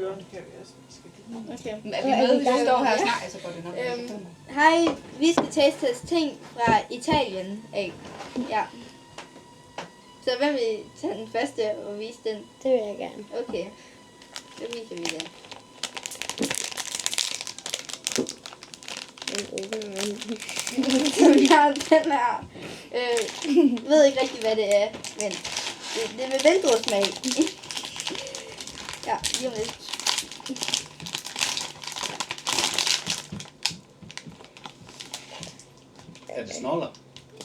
gøre, det kan vi også. Okay. Er vi med, hvis vi står her og snakker, så går det nok. Hej, vi skal taste ting fra Italien af. Ja. Så hvem vil tage den første og vise den? Det vil jeg gerne. Okay. Så viser vi den. Så vi har den her. Ved ikke rigtig, hvad det er, men det er med velgårdsmag. Ja, lige om lidt. Er det snoller?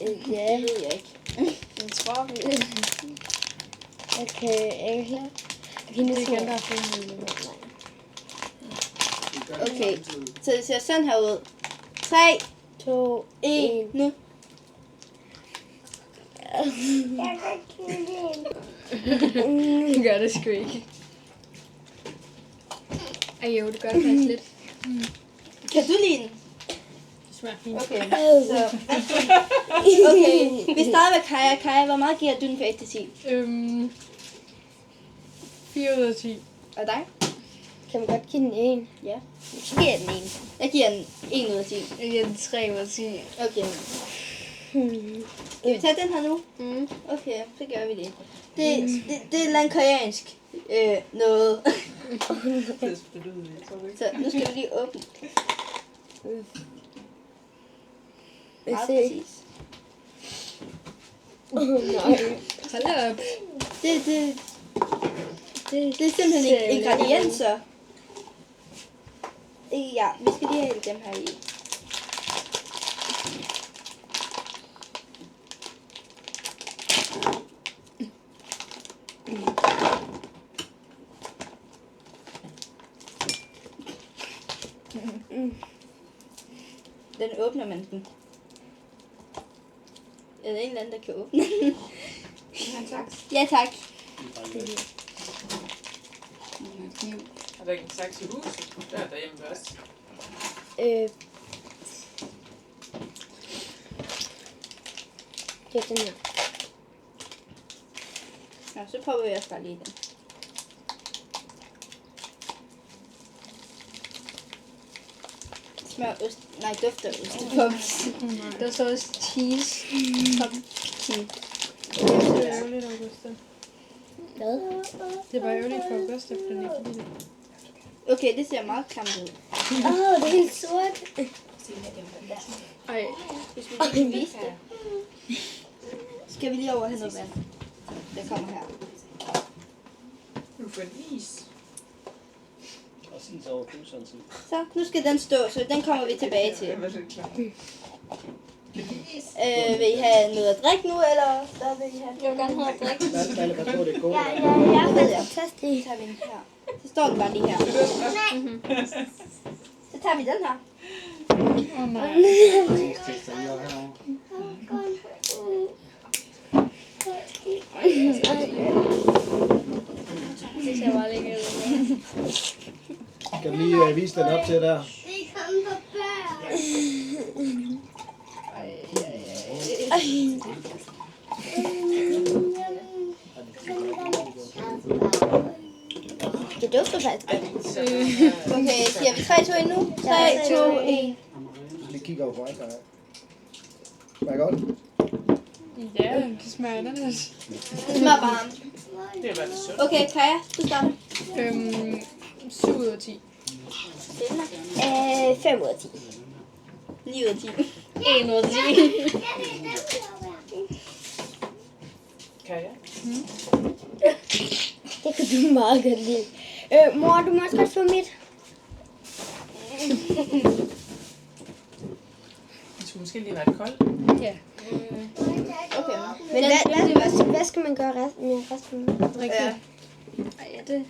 Ja, Det ved jeg ikke. jeg tror vi. Okay, det kan der Okay, så det ser sådan her ud. 3, 2, 1, nu. Det gør det sgu ikke. Ej jo, det gør det faktisk lidt. Kan du lide den? Det smager fint. Okay, så... Okay, vi starter med Kaja. Kaja, hvor meget giver du den fra 1 til 10? 4 ud af 10. Og dig? Kan man godt give den en? Ja. Så giver jeg den en. Jeg giver den 1 ud af 10. Jeg giver den 3 ud af 10. Okay. Skal vi tage den her nu? Okay, så gør vi det. Det er et eller andet koreansk noget. Så nu skal vi lige åbne. Meget præcis. Hold da op. Det er simpelthen ingredienser. Ja, vi skal lige have dem her i. Den åbner man den. Er der en eller anden, der kan åbne den? Ja, tak. Er der ikke en saks i huset? Der er derhjemme også. Det er den her. Nå, så prøver vi også bare lige den. Smør ost. Nej, dufter ostepops. Der står også cheese. Pumpkin. Det er ærgerligt, Augusta. Hvad? Det var ærgerligt for Augusta, for den ikke kan lide det. Okay, det ser meget klamt ud. Åh, det er helt sort. Ej, Hvis vi lige kan vise det. Skal vi lige over og have noget vand? Det kommer her. Du får en is. Præcis over fryseren. Så, nu skal den stå, så den kommer vi tilbage til. Det var så klart. Vil I have noget at drikke nu, eller hvad vil I have? Jeg vil gerne have at drikke. Hvad tror det går? Ja, det er fantastisk. Så tager vi den her. Så står den bare lige her. Så tager vi den her. åh nej. Det ser bare lækkert ud. Kan du lige vise den op til der? Det dufter faktisk godt. Okay, siger vi 3, 2, 1 nu? 3, 2, 1. Lige kigge over på mig. Smager godt? Ja, det smager ananas. Det smager varmt. Det er bare det sundt. Okay, Kaja, du starter. 7 ud af 10. 5 ud af 10. 9 ud af 10. 1 ud af 10. Kaja? Det kan du meget godt lide. Mor, du må også godt få mit. Det skulle måske lige være koldt. Ja. Okay. Men hvad skal man gøre med resten? Rigtig. Ja. Ej, det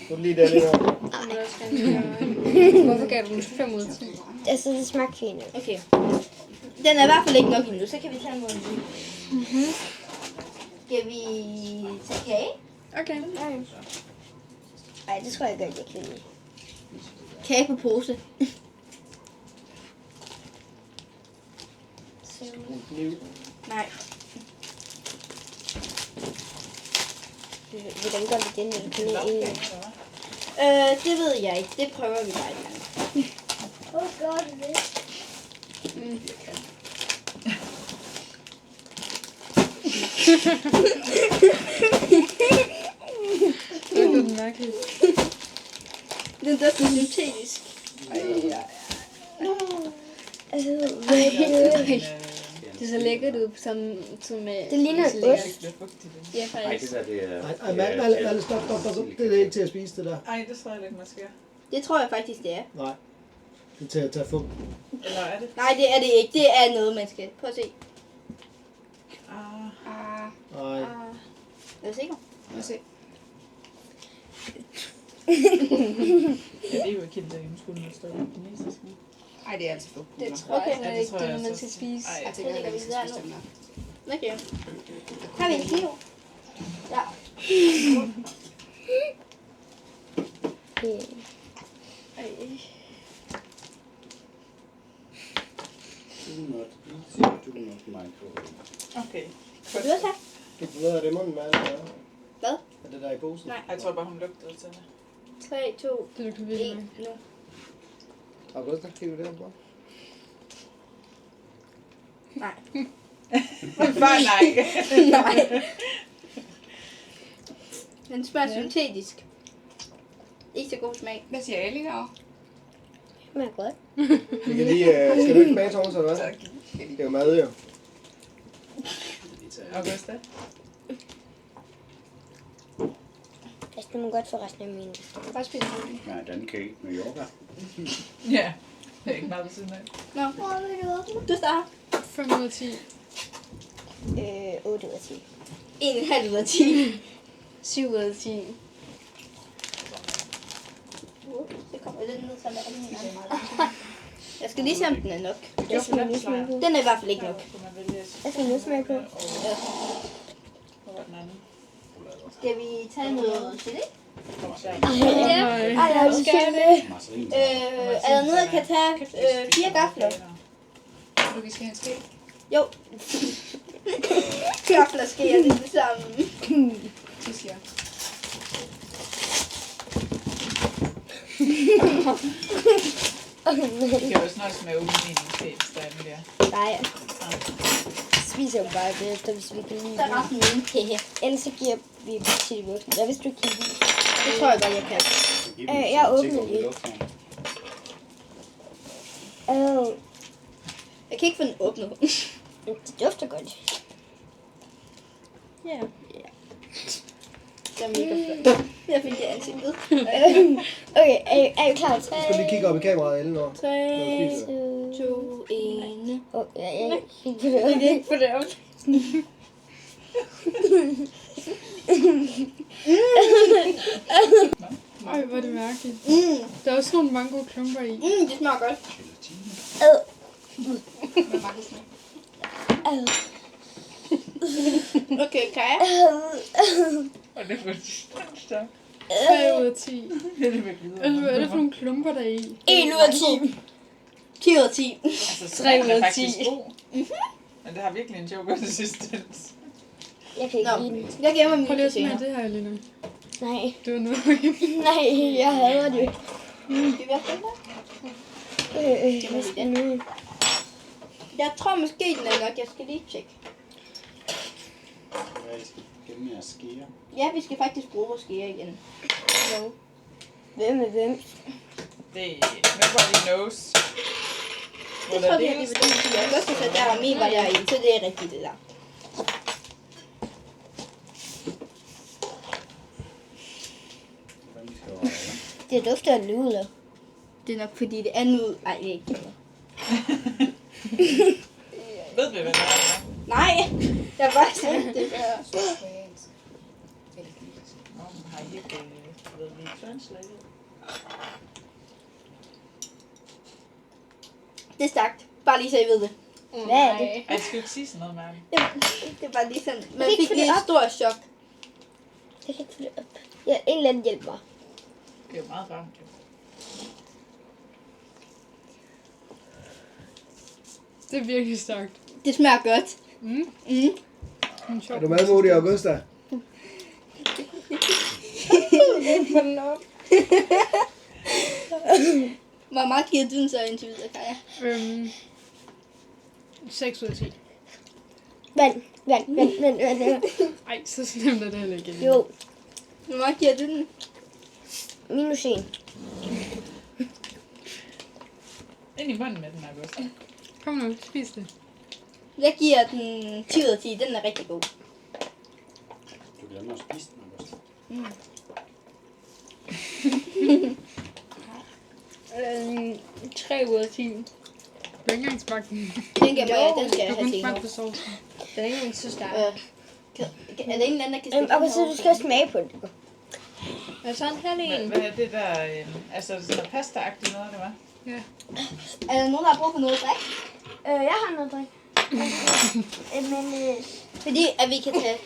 Du lige der lidt over. må du også gerne gøre. Hvorfor gav du den 5 ud af 10? Altså, det smagte fint. Okay. Den er i hvert fald ikke nok endnu, så kan vi tage en måde. Skal vi tage kage? Okay. Nej, det tror jeg godt, jeg kan lide. Kage på pose. Kniv. Nej. Hvordan går det igen? Det ved jeg ikke. Det prøver vi bare igen. Hvor gør det det? Det er lidt mærkeligt. Den der er syntetisk. Det ser lækkert ud, som Det ligner en ost. Ja, Nej, faktisk. det der, det er... Malle, stop. Det er ikke til at spise, det der. Ej, det tror jeg ikke, man skal. Det tror jeg faktisk, det er. Nej. Det er til at tage fum. Eller er det? Nej, det er det ikke. Det er noget, man skal. Prøv at se. Nej. Er du sikker? Lad os se. Ja, det er jo ikke helt derhjemme, skulle man stå i kinesisk. Ej, det er altså fugt. Det tror jeg Ja, det tror Det er jeg noget, man også. skal spise. Ej, Jeg tænker, det at vi ligger skal vi spise der dem her. Okay. Har vi en kniv? Ja. Do not microwave. Okay. Vil du også have? Kan du ved, at det er munden med alt det der? Hvad? Er det der i posen? Nej. Jeg tror bare, hun lugtede til det. 3, 2, Det lugter 1, virkelig nu. Augusta, kigger du der på? Nej. Bare nej. Nej. Den smager syntetisk. Ikke så god smag. Hvad siger Ali derovre? Det er godt. Vi kan lige... skal du ikke smage, Thomas, eller hvad? Det er jo mad, jo. Augusta? Jeg stemmer godt for resten af mine. Bare spil. Ja, den kan ikke med yoga. Ja. Det er ikke meget ved siden af. Nå. Du starter. 5 ud af 10. 8 ud af 10. 1,5 ud af 10. 7 ud af 10. Det kommer lidt ned, så der er den Jeg skal lige se, om den er nok. Jeg skal nu smage på. Den er i hvert fald ikke nok. Jeg skal nu smage på. Hvor var den anden? Skal vi tage noget til det? Nej. Ej, jeg skal det. Marcerin. Er der noget, jeg kan tage 4 gafler? Du kan skal have en ske. Jo. Gafler skal jeg det samme. Det siger jeg. Det kan jo snart smage uden en måske, hvis der er mere. Nej. Spiser jo bare det, efter hvis vi kan lide Så er det. resten uden til. Ellers så giver vi dem til de voksne. Hvad hvis du ikke kan lide? Det tror jeg godt, jeg kan. Jeg åbner lige. Jeg kan ikke få den åbnet. Det dufter godt. Ja. Det er mega flot. Jeg fik det i ansigtet. Okay, er I klar? Du skal lige kigge op i kameraet, Ellen, når 3, 2, 1. Jeg kan ikke få det op. Ej, hvor er det mærkeligt. Mm, Der er også nogle mango klumper i. det smager godt. Hvad var det sådan? Okay, Kaja. Og det var stærkt. 3 ud af 10. Det er det virkelig. Altså, hvad er det for nogle klumper, der er i? 1 ud af 10. 10 ud af 10. Altså, 3 ud af er faktisk 10. god. Men det har virkelig en sjov konsistens. Jeg kan ikke Nå, lide den. jeg gemmer min Prøv lige at smage senere. det her, Elena. Nej. Det var noget. Nej, jeg hader det. Skal vi have den der? Jeg tror måske, den er nok. Jeg skal lige tjekke. Hvad skal gemme jeres skeer? Ja, vi skal faktisk bruge vores skære igen. Hvem er hvem? Det er nobody knows. Det tror jeg, det var det. Jeg kan også sige, at der var min var der i, så det er rigtigt det der. Hvordan vi skal over? Det dufter af nudler. Det er nok fordi det er nu. Ej, det er ikke det. Ved vi, hvad det er? Nej, jeg har bare sagt det før. Nå, men har I ikke ved vi translated? Det er stærkt. Bare lige så I ved det. Hvad er det? Ej, det skal jo ikke sige sådan noget, Mærke. Det er bare lige sådan. Man kan ikke fik få lige det et op. stort chok. Jeg kan ikke få det op. Ja, en eller anden hjælp mig. Det er jo meget varmt, jo. Det er virkelig stærkt. Det smager godt. Mm. Mm. En sjov Er du madmodig, Augusta? Hvor meget giver du den så indtil videre, Kaja? 6 ud af 10. Vand. Ej, så slemt er det heller ikke. Jo, Hvor meget giver du den? minus 1. Ind i munden med den, August. Kom nu, spis det. Jeg giver den 10 ud af 10. Den er rigtig god. Du glemmer at spise den, August. 3 ud af 10. Du har ikke engang smagt den. Den skal jeg, den skal Du jeg har have kun senere. smagt på sovsen. Den er ikke engang så stærk. Er der ingen anden, der kan stikke Og så du skal smage på det. Jeg tager en halv en. Hvad er det der, altså sådan noget pasta-agtigt noget, det var? Er der nogen, der har brug for noget at drikke? Jeg har noget drik. Men Fordi at vi kan tage...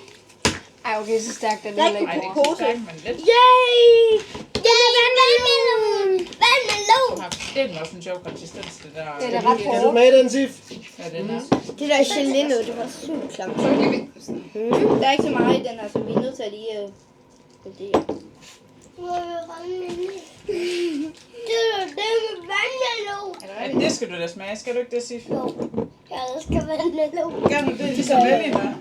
Ej, okay, så stærkt er det Der er heller ikke Ej, ikke. det er ikke så pose. stærkt, men lidt. yay! Det er vandmelon! Vandmelon! Du har det er også en sjov konsistens, det der. Det er da ret Kan du hårdt. smage den, Sif? Ja, den er. Det der gelé noget, det var sygt klamt. Der er ikke så meget i den her, så vi er nødt til at lige... vurdere. Det er vandmelon! Ja, det skal du da smage, skal du ikke det, Sif? Jeg elsker vandmelon. Gør du det ligesom Melina?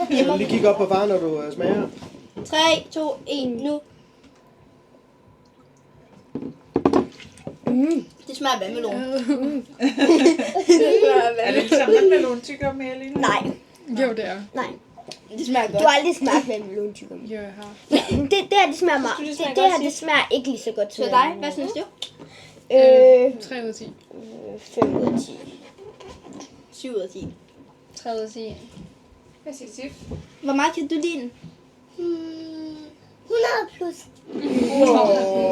Skal du lige kigge op på far, når du smager? 3, 2, 1, nu. Det smager af vandmelon. Er det ligesom vandmelon tykker med, Alina? Nej, Jo, det er. nej. Det smager Du godt. har aldrig smagt vandmelon, tykker. Jo, jeg har. Det her, det smager meget. Synes du, det Det smager her, godt, det smager ikke lige så godt Så som dig, vandmelon. hvad synes du? 3 ud af 10. 5 ud af 10. 7 ud af 10. 3 ud af 10. Hvad siger Sif? Hvor meget kan du lide den? 100 plus.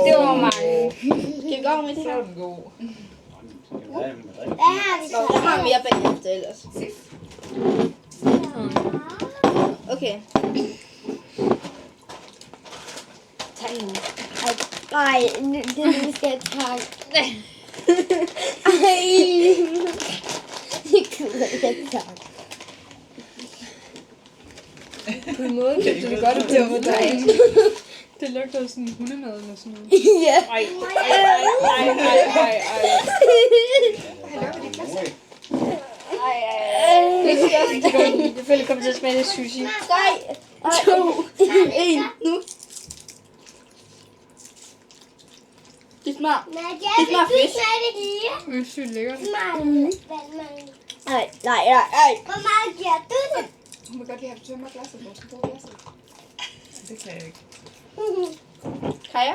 Det var mange. Kan vi gå med det Så her? er den god. Hvad med drik? Hvad har vi så? Jeg har mere bagefter ellers. Okay. Tag den nu. Nej, det er nu, vi skal tage. Ej. Det kunne jeg ikke tage. På en måde kan det godt at det var dig. Det lugter sådan hundemad eller sådan noget. Ja. Ej. Jeg føler, det kommer til at smage lidt sushi. 3, 2, 1, nu. Det smager fisk. Det er sygt lækkert. Nej. Hvor meget giver du det? Hun vil godt lige have tømmer glasset på, så bruger glasset. Det kan jeg ikke. Kaja?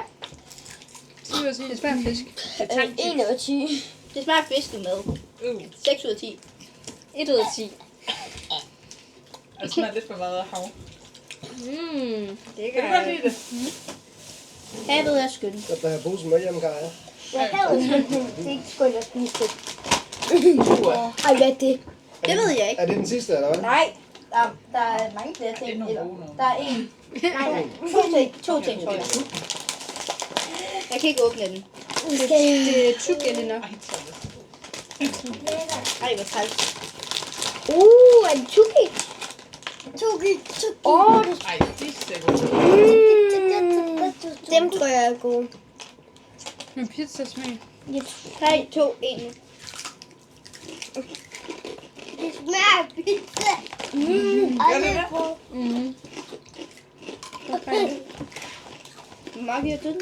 10 ud af 10. Det smager fisk. 1 ud af 10. Det smager fiskemad. 6 ud af 10. 1 ud af 10. Det smager lidt for meget af hav. Det Kan du godt lide det? Havet er skønt. Så der er posen med hjem, Kaja. Jeg havde det er ikke skønt at spise det. Ej, hvad er det? Det ved jeg ikke. Er det den sidste, eller hvad? Nej, der er mange flere Det er ting. nogle Eller, gode nogle. der er en. Nej. To ting, tror jeg. Jeg kan ikke åbne den. Det er tyk, Elena. Ej, så er det. Ej, hvor træls. Er det tuki? Tuki. Det Ej, de ser gode. dem tror jeg er gode. Med pizzasmag. 3, 2, 1 nu. Det smager pizza. Gør det det? Hvor meget giver du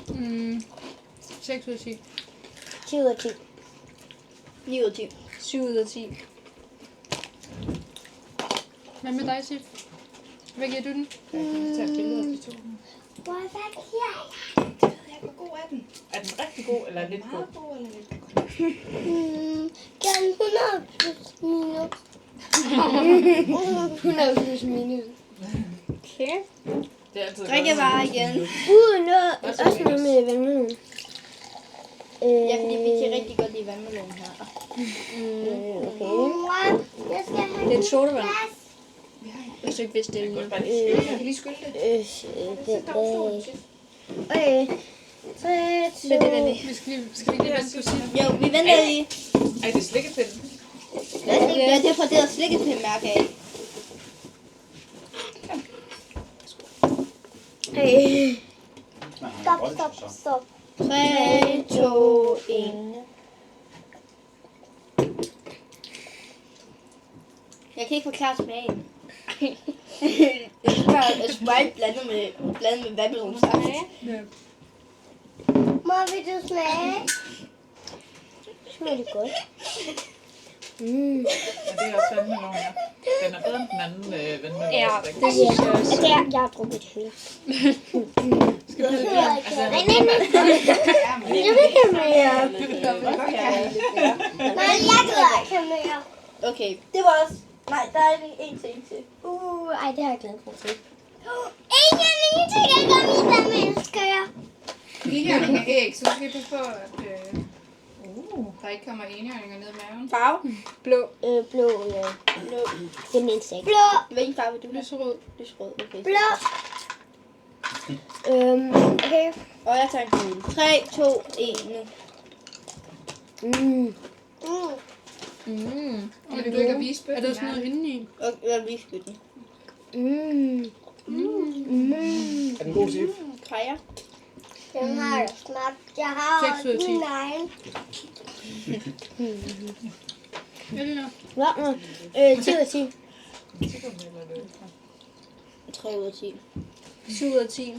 den? 6 ud af 10. 10 ud af 10. 9 ud af 10. 7 ud af 10. Hvad med dig, Sif? Hvad giver du den? Jeg kan tage et billede af de to. Hvor Hvor god er den? Er den rigtig god, eller lidt god? God eller lidt? Gerne 100 plus minus. 100 plus minus. Okay. Det er altid Drikkevarer igen. Noget. Også noget med vandmelon. Ja, fordi vi kan rigtig godt lide vandmelon her. Okay. Det er en sodavand. Hvis du ikke vidste det. godt bare lige skylle. Jeg kan lige skylde det. Okay. 3, 2, Men det er det. Vi skal lige vente på Sif. Jo, vi venter lige. Ej, det er slikkepinden. Ja, det er fra det der slikkepindmærke af. Hey. Man har Stop, bolden, stop, så. stop. 3, 2, 1. Jeg kan ikke forklare smagen. Det er Sprite blandet med vandmelonsaft. Mor, vil du smage? Smager det godt? Ja, det er også vandmelon, ja. Den er bedre end den anden vandmelon. Ja, det det synes jeg også. Altså, jeg har drukket det hele. Det hedder ikke. Altså, Nej. Jeg vil ikke have mere. Nej, jeg gider ikke have mere. Okay, det var også... Nej, der er en ting til. Ej, det har jeg glædet mig til. Ingenting er godt i den mennesker, jeg. enhjørning af æg, så skal vi passe på, at der ikke kommer enhjørninger ned i maven. Farve? Blå. Blå, ja. Blå. Det er min sag. Blå, Hvilken farve vil du have? Lyserød. Lysrød, okay. blå. Okay. Og jeg tager en gul. 3, 2, 1 nu. Og vil du ikke have vise Er der sådan noget inde i? Og jeg vil spytte den. Er den god, Sif? Krejer. Den har jeg smagt. Jeg har 6 ud af også 10. min egen. Hvad? 10 ud af 10. 3 ud af 10. 7 ud af 10.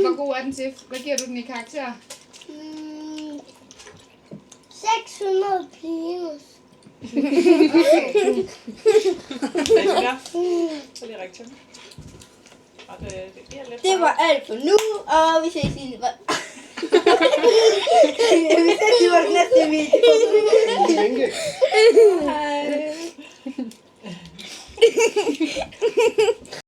Hvor god er den til? Hvad giver du den i karakter? 600 plus. Ja, så er det rigtigt. Og det bliver lidt Det var alt for nu, og vi ses i vi ses i vores næste video. Længe. Hej.